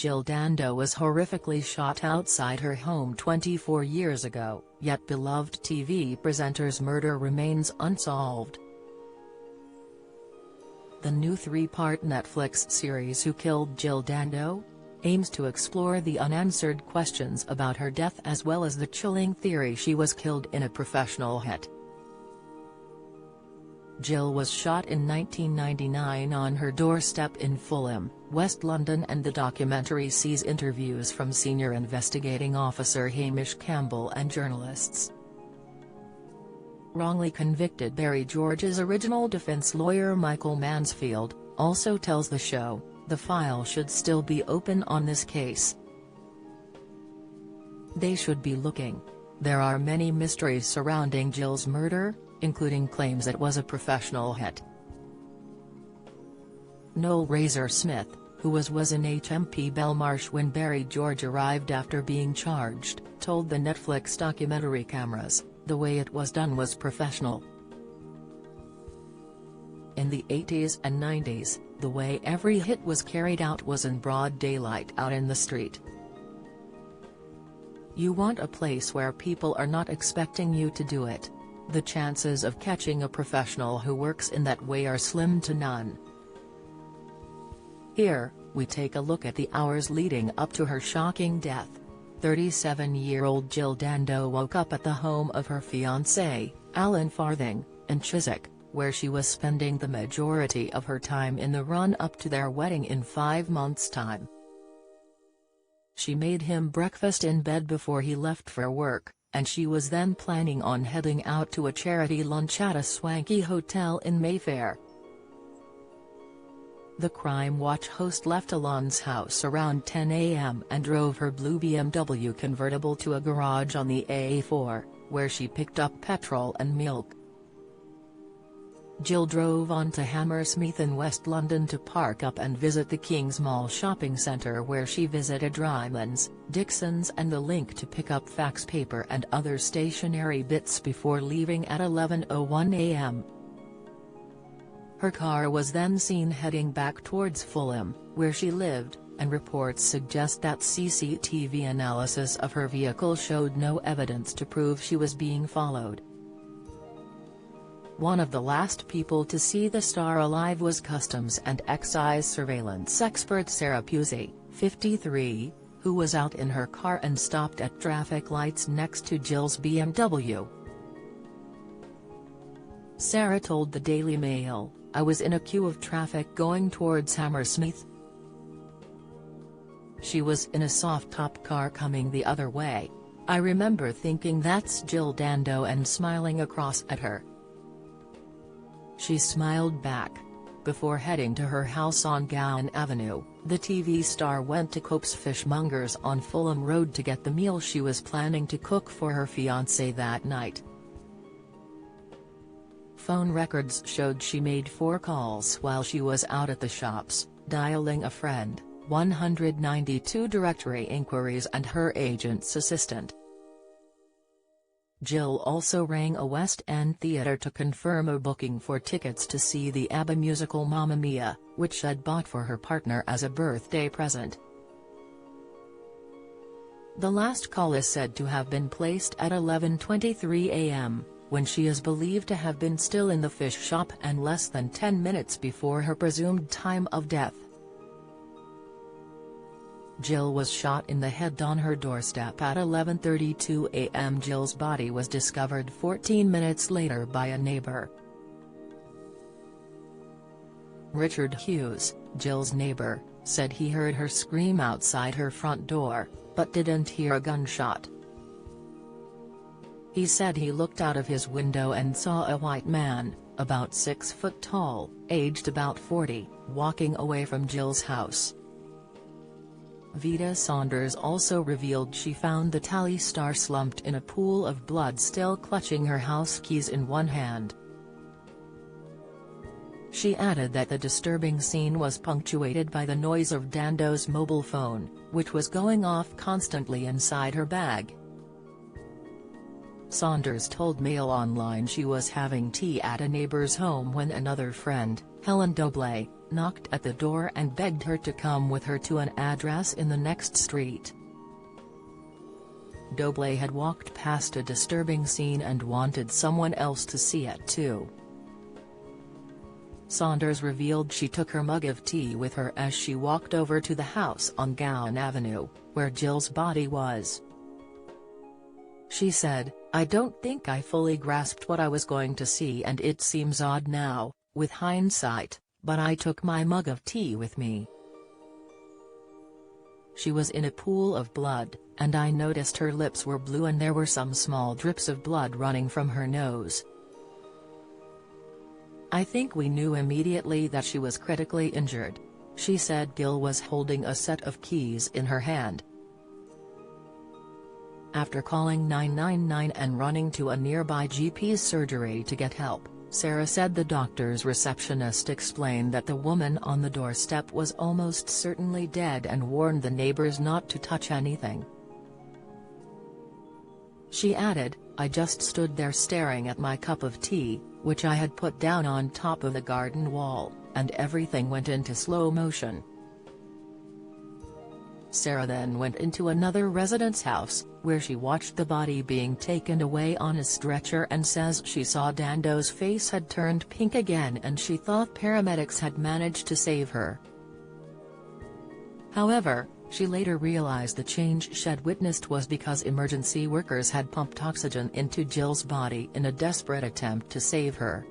Jill Dando was horrifically shot outside her home 24 years ago, yet beloved TV presenter's murder remains unsolved. The new three-part Netflix series Who Killed Jill Dando? Aims to explore the unanswered questions about her death as well as the chilling theory she was killed in a professional hit. Jill was shot in 1999 on her doorstep in Fulham, West London, and the documentary sees interviews from senior investigating officer Hamish Campbell and journalists. Wrongly convicted Barry George's original defense lawyer Michael Mansfield also tells the show, the file should still be open on this case. They should be looking. There are many mysteries surrounding Jill's murder, including claims it was a professional hit. Noel Razor Smith, who was in HMP Belmarsh when Barry George arrived after being charged, told the Netflix documentary cameras, the way it was done was professional. In the 80s and 90s, the way every hit was carried out was in broad daylight out in the street. You want a place where people are not expecting you to do it. The chances of catching a professional who works in that way are slim to none. Here, we take a look at the hours leading up to her shocking death. 37-year-old Jill Dando woke up at the home of her fiancé, Alan Farthing, in Chiswick, where she was spending the majority of her time in the run-up to their wedding in 5 months' time. She made him breakfast in bed before he left for work, and she was then planning on heading out to a charity lunch at a swanky hotel in Mayfair. The Crime Watch host left Alan's house around 10 a.m. and drove her blue BMW convertible to a garage on the A4, where she picked up petrol and milk. Jill drove on to Hammersmith in West London to park up and visit the King's Mall shopping centre, where she visited Ryman's, Dixon's and the Link to pick up fax paper and other stationery bits before leaving at 11:01 a.m. Her car was then seen heading back towards Fulham, where she lived, and reports suggest that CCTV analysis of her vehicle showed no evidence to prove she was being followed. One of the last people to see the star alive was Customs and Excise surveillance expert Sarah Pusey, 53, who was out in her car and stopped at traffic lights next to Jill's BMW. Sarah told the Daily Mail, "I was in a queue of traffic going towards Hammersmith. She was in a soft-top car coming the other way. I remember thinking that's Jill Dando and smiling across at her. She smiled back." Before heading to her house on Gowan Avenue, the TV star went to Cope's Fishmongers on Fulham Road to get the meal she was planning to cook for her fiancé that night. Phone records showed she made 4 calls while she was out at the shops, dialing a friend, 192 directory inquiries and her agent's assistant. Jill also rang a West End theatre to confirm a booking for tickets to see the ABBA musical Mamma Mia, which she'd bought for her partner as a birthday present. The last call is said to have been placed at 11:23 a.m., when she is believed to have been still in the fish shop and less than 10 minutes before her presumed time of death. Jill was shot in the head on her doorstep at 11:32 a.m. Jill's body was discovered 14 minutes later by a neighbor. Richard Hughes, Jill's neighbor, said he heard her scream outside her front door, but didn't hear a gunshot. He said he looked out of his window and saw a white man, about 6 foot tall, aged about 40, walking away from Jill's house. Vita Saunders also revealed she found the tally star slumped in a pool of blood, still clutching her house keys in one hand. She added that the disturbing scene was punctuated by the noise of Dando's mobile phone, which was going off constantly inside her bag. Saunders told Mail Online she was having tea at a neighbor's home when another friend, Helen Doble, knocked at the door and begged her to come with her to an address in the next street. Doble had walked past a disturbing scene and wanted someone else to see it too. Saunders revealed she took her mug of tea with her as she walked over to the house on Gowan Avenue, where Jill's body was. She said, "I don't think I fully grasped what I was going to see, and it seems odd now, with hindsight, but I took my mug of tea with me. She was in a pool of blood, and I noticed her lips were blue and there were some small drips of blood running from her nose. I think we knew immediately that she was critically injured," she said. Gill was holding a set of keys in her hand. After calling 999 and running to a nearby GP's surgery to get help, Sarah said the doctor's receptionist explained that the woman on the doorstep was almost certainly dead and warned the neighbors not to touch anything. She added, "I just stood there staring at my cup of tea, which I had put down on top of the garden wall, and everything went into slow motion." Sarah then went into another resident's house, where she watched the body being taken away on a stretcher and says she saw Dando's face had turned pink again and she thought paramedics had managed to save her. However, she later realized the change she'd witnessed was because emergency workers had pumped oxygen into Jill's body in a desperate attempt to save her.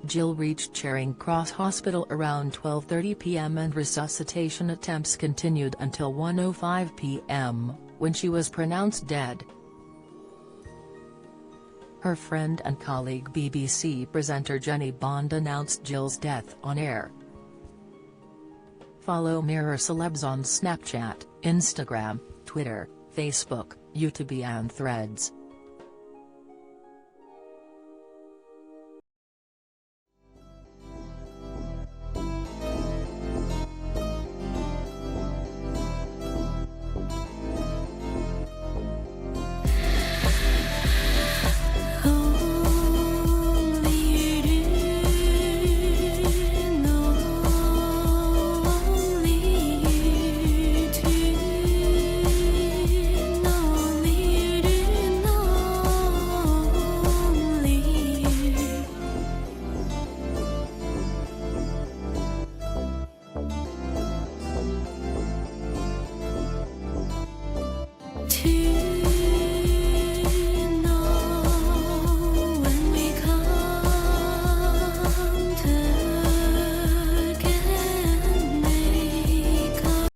Jill reached Charing Cross Hospital around 12:30 p.m. and resuscitation attempts continued until 1:05 p.m., when she was pronounced dead. Her friend and colleague BBC presenter Jenny Bond announced Jill's death on air. Follow Mirror Celebs on Snapchat, Instagram, Twitter, Facebook, YouTube and Threads.